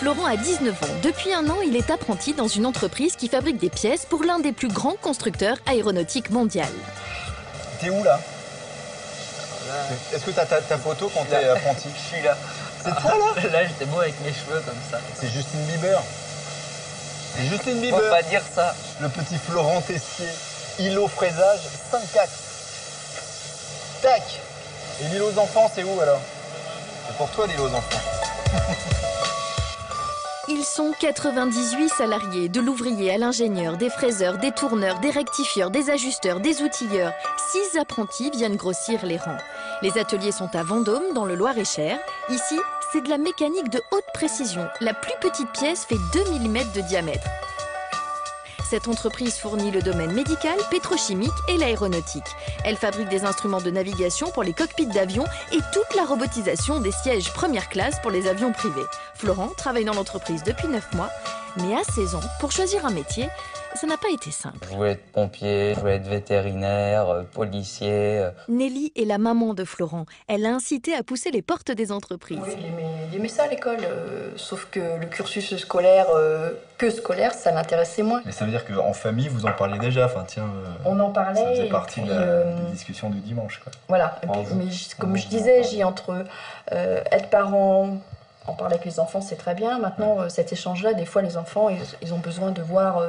Florent a 19 ans. Depuis un an, il est apprenti dans une entreprise qui fabrique des pièces pour l'un des plus grands constructeurs aéronautiques mondiaux. T'es où là? Est-ce que t'as ta photo quand t'es apprenti? Je suis là. C'est toi là? Là, j'étais beau avec mes cheveux comme ça. C'est Justin Bieber. C'est Justin Bieber. Faut pas dire ça. Le petit Florent Tessier. Îlot fraisage 5-4. Tac. Et l'îlot aux enfants, c'est où alors? C'est pour toi l'îlot aux enfants. Ils sont 98 salariés, de l'ouvrier à l'ingénieur, des fraiseurs, des tourneurs, des rectifieurs, des ajusteurs, des outilleurs. 6 apprentis viennent grossir les rangs. Les ateliers sont à Vendôme, dans le Loir-et-Cher. Ici, c'est de la mécanique de haute précision. La plus petite pièce fait 2 mm de diamètre. Cette entreprise fournit le domaine médical, pétrochimique et l'aéronautique. Elle fabrique des instruments de navigation pour les cockpits d'avions et toute la robotisation des sièges première classe pour les avions privés. Florent travaille dans l'entreprise depuis 9 mois, mais à 16 ans, pour choisir un métier, ça n'a pas été simple. Je voulais être pompier, je voulais être vétérinaire, policier. Nelly est la maman de Florent. Elle l'a incité à pousser les portes des entreprises. Oui, il aimait ça à l'école, sauf que le cursus scolaire, ça l'intéressait moins. Mais ça veut dire qu'en famille, vous en parliez déjà, enfin tiens... On en parlait. Ça faisait partie puis, des discussions du dimanche, quoi. Voilà, et puis, mais comme je disais, entre être parent, en parler avec les enfants, c'est très bien. Maintenant, cet échange-là, des fois, les enfants, ils ont besoin de voir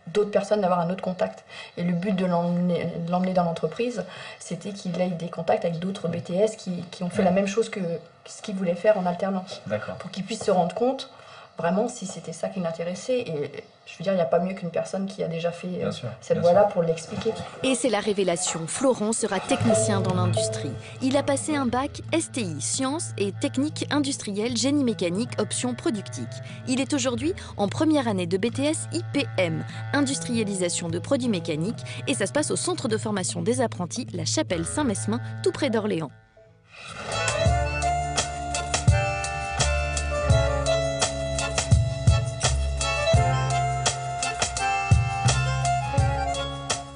d'autres personnes, d'avoir un autre contact. Et le but de l'emmener dans l'entreprise, c'était qu'il ait des contacts avec d'autres BTS qui ont fait la même chose que ce qu'il voulait faire en alternance. D'accord. Pour qu'il puisse se rendre compte, vraiment, si c'était ça qui l'intéressait. Et je veux dire, il n'y a pas mieux qu'une personne qui a déjà fait cette voie-là pour l'expliquer. Et c'est la révélation. Florent sera technicien dans l'industrie. Il a passé un bac STI, sciences et techniques industrielles, génie mécanique, option productique. Il est aujourd'hui en première année de BTS IPM, industrialisation de produits mécaniques, et ça se passe au centre de formation des apprentis, la Chapelle Saint-Mesmin, tout près d'Orléans.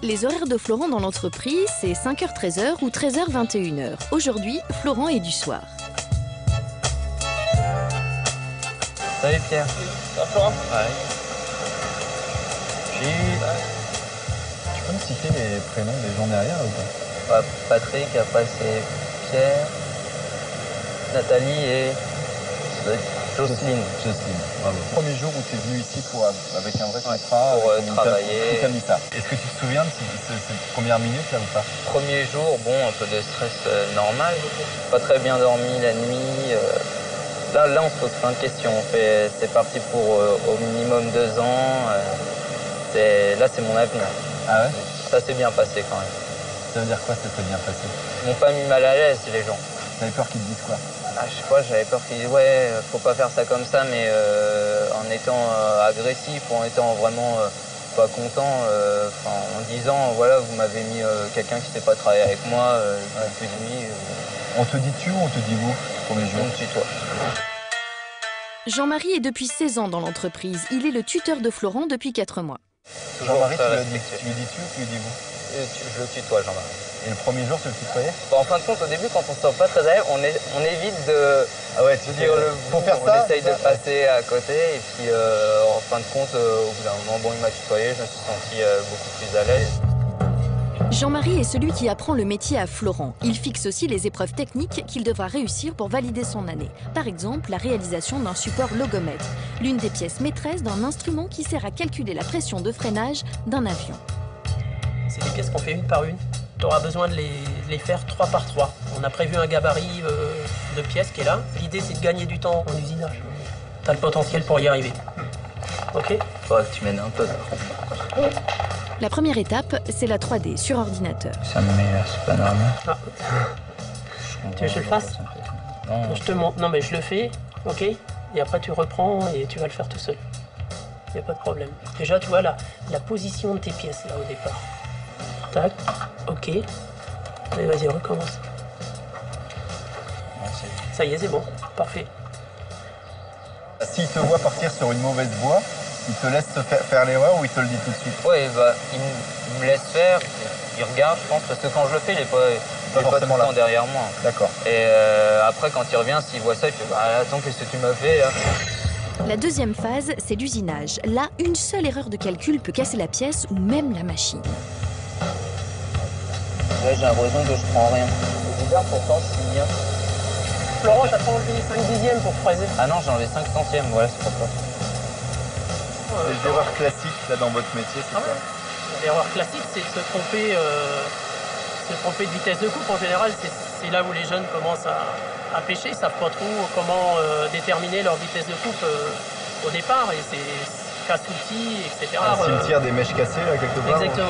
Les horaires de Florent dans l'entreprise, c'est 5h-13h ou 13h-21h. Aujourd'hui, Florent est du soir. Salut Pierre. Ça va Florent? Ouais. Tu peux me citer les prénoms des gens derrière ou pas? Patrick, après c'est Pierre, Nathalie et Jocelyne. Jocelyne, bravo. Le premier jour où tu es venu ici avec un vrai contrat, pour travailler. Qui t'a mis ça? Est-ce que tu te souviens de cette première minute là ou pas? Premier jour, bon, un peu de stress normal. Pas très bien dormi la nuit. Là, on se pose plein de questions. C'est parti pour au minimum 2 ans. Là, c'est mon avenir. Ah ouais? Ça s'est bien passé quand même. Ça veut dire quoi, ça s'est bien passé? Ils m'ont pas mis mal à l'aise, les gens. T'avais peur qu'ils te disent quoi? Je sais pas, j'avais peur qu'ils disent ouais, faut pas faire ça comme ça, mais en étant agressif ou en étant vraiment pas content, en disant voilà, vous m'avez mis quelqu'un qui sait pas travailler avec moi, plus demi. On te dit tu ou on te dit vous? Premier jour. On me tutoie. Jean-Marie est depuis 16 ans dans l'entreprise. Il est le tuteur de Florent depuis 4 mois. Jean-Marie, tu lui dis tu ou tu lui dis vous? Je le tutoie, Jean-Marie. Et le premier jour, tu le tutoyais? En fin de compte, au début, quand on se sent pas très à l'aise, on évite de dire le pour vous, faire ça, on essaye de passer à côté. Et puis, en fin de compte, au bout d'un moment, bon, il m'a tutoyé, je me suis senti beaucoup plus à l'aise. Jean-Marie est celui qui apprend le métier à Florent. Il fixe aussi les épreuves techniques qu'il devra réussir pour valider son année. Par exemple, la réalisation d'un support logomètre, l'une des pièces maîtresses d'un instrument qui sert à calculer la pression de freinage d'un avion. C'est des pièces qu'on fait une par une. Tu auras besoin de les faire 3 par 3. On a prévu un gabarit de pièces qui est là. L'idée, c'est de gagner du temps en usinage. Tu as le potentiel pour y arriver. Ok? Faudra que tu m'aides un peu. La première étape, c'est la 3D sur ordinateur. Ça me met là, c'est pas normal. Ah. Tu veux que je le fasse? Non. Je te montre. Non, mais je le fais, ok? Et après, tu reprends et tu vas le faire tout seul. Il n'y a pas de problème. Déjà, tu vois la position de tes pièces là au départ. Tac, ok. Allez, vas-y, recommence. Ça y est, c'est bon. Parfait. S'il te voit partir sur une mauvaise voie, il te laisse faire l'erreur ou il te le dit tout de suite? Oui, il me laisse faire, il regarde, je pense, parce que quand je le fais, il n'est pas tout le temps derrière moi. D'accord. Et après, quand il revient, s'il voit ça, il fait attends, qu'est-ce que tu m'as fait là? La deuxième phase, c'est l'usinage. Là, une seule erreur de calcul peut casser la pièce ou même la machine. Là, j'ai l'impression que je prends rien. Le bizarre, pourtant, c'est bien. Florent, t'as pas enlevé 5 dixièmes pour fraiser? Ah non, j'ai enlevé 5 centièmes, voilà, c'est pas ça. Les erreurs classiques là dans votre métier, c'est ça? L'erreur classique, c'est de se tromper de vitesse de coupe. En général, c'est là où les jeunes commencent à pêcher. Ils savent pas trop comment déterminer leur vitesse de coupe au départ. Et c'est casse-outils, etc. Un cimetière des mèches cassées là quelque part. Exactement.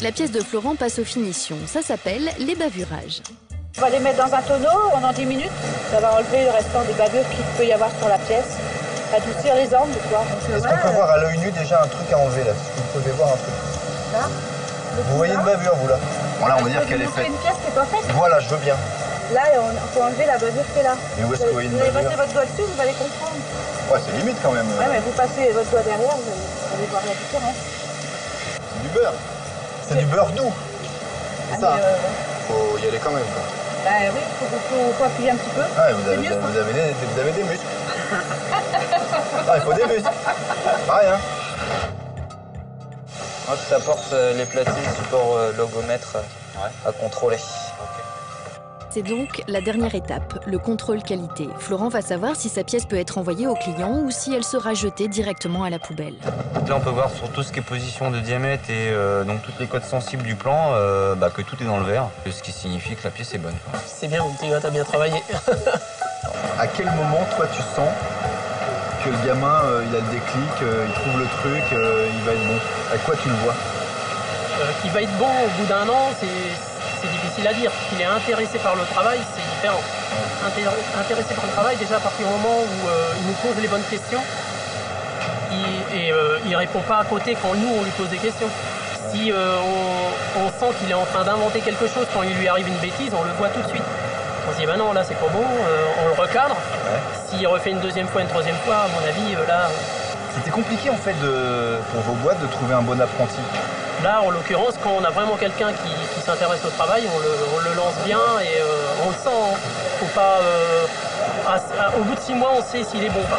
La pièce de Florent passe aux finitions. Ça s'appelle les bavurages. On va les mettre dans un tonneau pendant 10 minutes. Ça va enlever le restant des bavures qu'il peut y avoir sur la pièce. Adoucir les angles, quoi. Est-ce qu'on peut voir à l'œil nu déjà un truc à enlever là? Si vous pouvez voir un truc. Là, Vous voyez une bavure vous là? Bon là on va dire qu'elle est C'est faite. une pièce qui est pas faite. Voilà, je veux bien. Là, on peut enlever la bavure qui est là. Et où est-ce que vous voyez une Vous allez bavure? passer votre doigt dessus, vous allez comprendre. Ouais, c'est limite quand même. Ouais, mais vous passez votre doigt derrière, vous allez voir la différence. C'est du beurre. C'est du beurre doux. C'est ça. mais, Faut y aller quand même quoi. bah oui, faut appuyer un petit peu. Ouais, vous C'est avez, mieux, ça. vous avez des muscles. Ah, il faut des muscles. Pareil, hein. Moi, je t'apporte les platines support logomètre à contrôler. C'est donc la dernière étape, le contrôle qualité. Florent va savoir si sa pièce peut être envoyée au client ou si elle sera jetée directement à la poubelle. Là, on peut voir sur tout ce qui est position de diamètre et donc toutes les codes sensibles du plan que tout est dans le vert, ce qui signifie que la pièce est bonne. C'est bien, mon petit gars, t'as bien travaillé. À quel moment, toi, tu sens que le gamin, il a le déclic, il trouve le truc, il va être bon? À quoi tu le vois? Qu'il va être bon au bout d'un an, c'est difficile à dire. Qu'il est intéressé par le travail, c'est différent. Intéressé par le travail, déjà à partir du moment où il nous pose les bonnes questions, il répond pas à côté quand nous, on lui pose des questions. Si on sent qu'il est en train d'inventer quelque chose, quand il lui arrive une bêtise, on le voit tout de suite. On se dit, bah non, là, c'est pas bon, on le recadre. Ouais. S'il refait une deuxième fois, une troisième fois, à mon avis, là... C'était compliqué, en fait, pour vos boîtes, de trouver un bon apprenti. Là, en l'occurrence, quand on a vraiment quelqu'un qui s'intéresse au travail, on le lance bien et on le sent. Hein. Faut pas, au bout de 6 mois, on sait s'il est bon ou pas.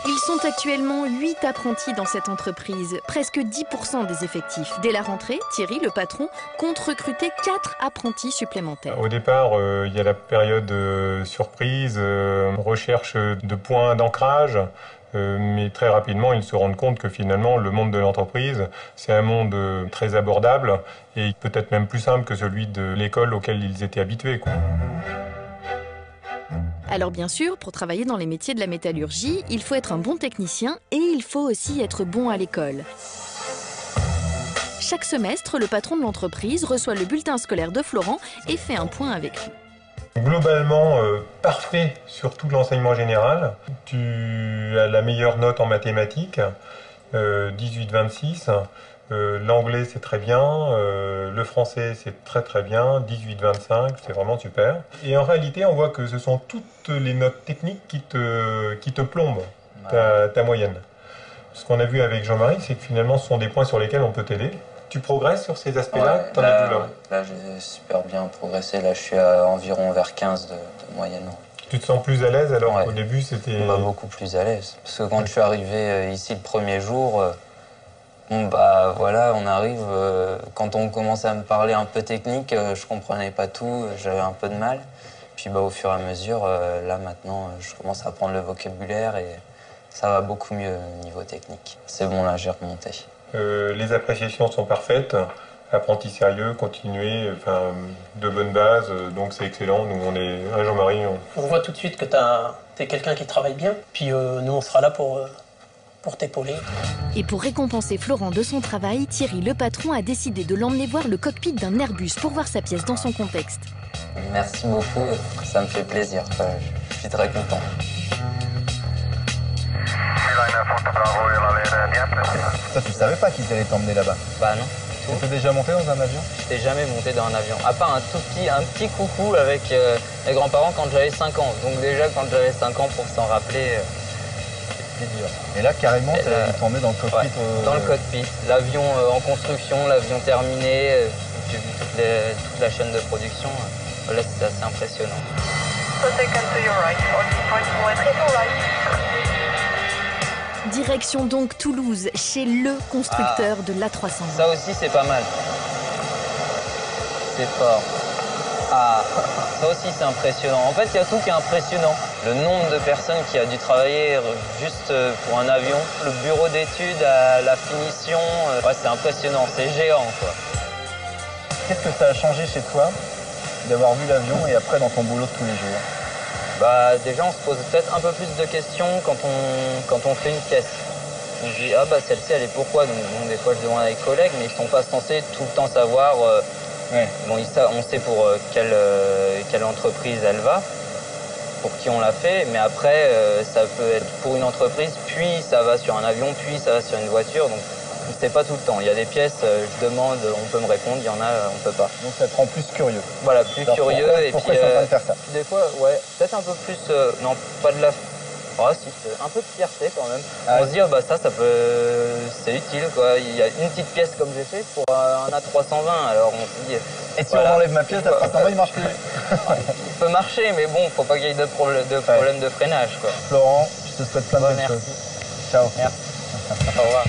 Ils sont actuellement 8 apprentis dans cette entreprise, presque 10% des effectifs. Dès la rentrée, Thierry, le patron, compte recruter 4 apprentis supplémentaires. Au départ, il y a la période surprise, recherche de points d'ancrage. Mais très rapidement, ils se rendent compte que finalement, le monde de l'entreprise, c'est un monde très abordable et peut-être même plus simple que celui de l'école auquel ils étaient habitués, quoi. Alors bien sûr, pour travailler dans les métiers de la métallurgie, il faut être un bon technicien et il faut aussi être bon à l'école. Chaque semestre, le patron de l'entreprise reçoit le bulletin scolaire de Florent et fait un point avec lui. Globalement, parfait sur tout l'enseignement général. Tu as la meilleure note en mathématiques, 18-26. L'anglais, c'est très bien. Le français, c'est très très bien. 18-25, c'est vraiment super. Et en réalité, on voit que ce sont toutes les notes techniques qui te plombent ta moyenne. Ce qu'on a vu avec Jean-Marie, c'est que finalement, ce sont des points sur lesquels on peut t'aider. Tu progresses sur ces aspects-là? Ouais, là, j'ai super bien progressé. Là, je suis à environ vers 15 de moyenne. Tu te sens plus à l'aise alors Ouais. qu'au début, c'était... Beaucoup plus à l'aise. Parce que quand je suis arrivé ici le premier jour, voilà, on arrive. Quand on commençait à me parler un peu technique, je comprenais pas tout, j'avais un peu de mal. Puis au fur et à mesure, là maintenant, je commence à apprendre le vocabulaire et ça va beaucoup mieux au niveau technique. C'est bon, là, j'ai remonté. Les appréciations sont parfaites, apprenti sérieux, continuer, de bonnes bases, donc c'est excellent. Nous, on est un Jean-Marie. On voit tout de suite que t'es quelqu'un qui travaille bien, puis nous, on sera là pour t'épauler. Et pour récompenser Florent de son travail, Thierry, le patron, a décidé de l'emmener voir le cockpit d'un Airbus pour voir sa pièce dans son contexte. Merci beaucoup, ça me fait plaisir. Je suis très content. Ça, tu savais pas qu'ils allaient t'emmener là-bas? Bah non. Tu étais déjà monté dans un avion? J'étais jamais monté dans un avion. À part un petit coucou avec mes grands-parents quand j'avais 5 ans. Donc déjà, quand j'avais 5 ans, pour s'en rappeler, c'était dur. Et là, carrément, ils t'ont emmené dans le cockpit? Ouais, dans le cockpit. L'avion en construction, l'avion terminé. J'ai vu toute la chaîne de production. Là, c'était assez impressionnant. So second to your right, 40.4 right. Direction donc Toulouse, chez le constructeur de l'A320. Ça aussi, c'est pas mal. C'est fort. Ah, ça aussi, c'est impressionnant. En fait, il y a tout qui est impressionnant. Le nombre de personnes qui a dû travailler juste pour un avion, le bureau d'études, la finition, ouais, c'est impressionnant, c'est géant, quoi. Qu'est-ce que ça a changé chez toi d'avoir vu l'avion et après dans ton boulot de tous les jours? Bah, déjà, on se pose peut-être un peu plus de questions quand on fait une pièce. On se dit, ah bah celle-ci, elle est pourquoi? Donc, bon, des fois, je demande à des collègues, mais ils sont pas censés tout le temps savoir. Bon, on sait pour quelle entreprise elle va, pour qui on l'a fait, mais après, ça peut être pour une entreprise, puis ça va sur un avion, puis ça va sur une voiture. Donc, on ne sait pas tout le temps. Il y a des pièces, je demande, on peut me répondre, il y en a, on peut pas. Donc ça te rend plus curieux. Voilà, plus curieux. Pourquoi et puis, ils sont en train de faire ça? des fois, ouais, peut-être un peu plus, non, pas de la... Oh, si, un peu de fierté quand même. On se dit, oh, bah ça peut... c'est utile, quoi. Il y a une petite pièce comme j'ai fait pour un A320, alors on se dit... Et si on enlève ma pièce, l'A320, il marche plus. Il peut marcher, mais bon, faut pas qu'il y ait de problème de freinage, quoi. Florent, je te souhaite plein de bonnes choses. Ciao. Merci. Au revoir.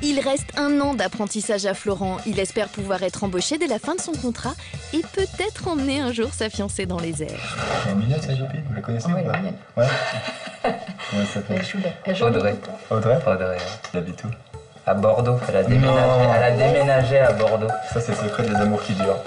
Il reste 1 an d'apprentissage à Florent. Il espère pouvoir être embauché dès la fin de son contrat et peut-être emmener un jour sa fiancée dans les airs. Elle est mignonne, cette copine, vous la connaissez ou pas? Elle est mignonne. Ouais. Comment elle s'appelle? Elle joue Audrey. Audrey? Audrey. Elle habite où? À Bordeaux. Elle a déménagé à Bordeaux. Ça, c'est le secret des amours qui durent.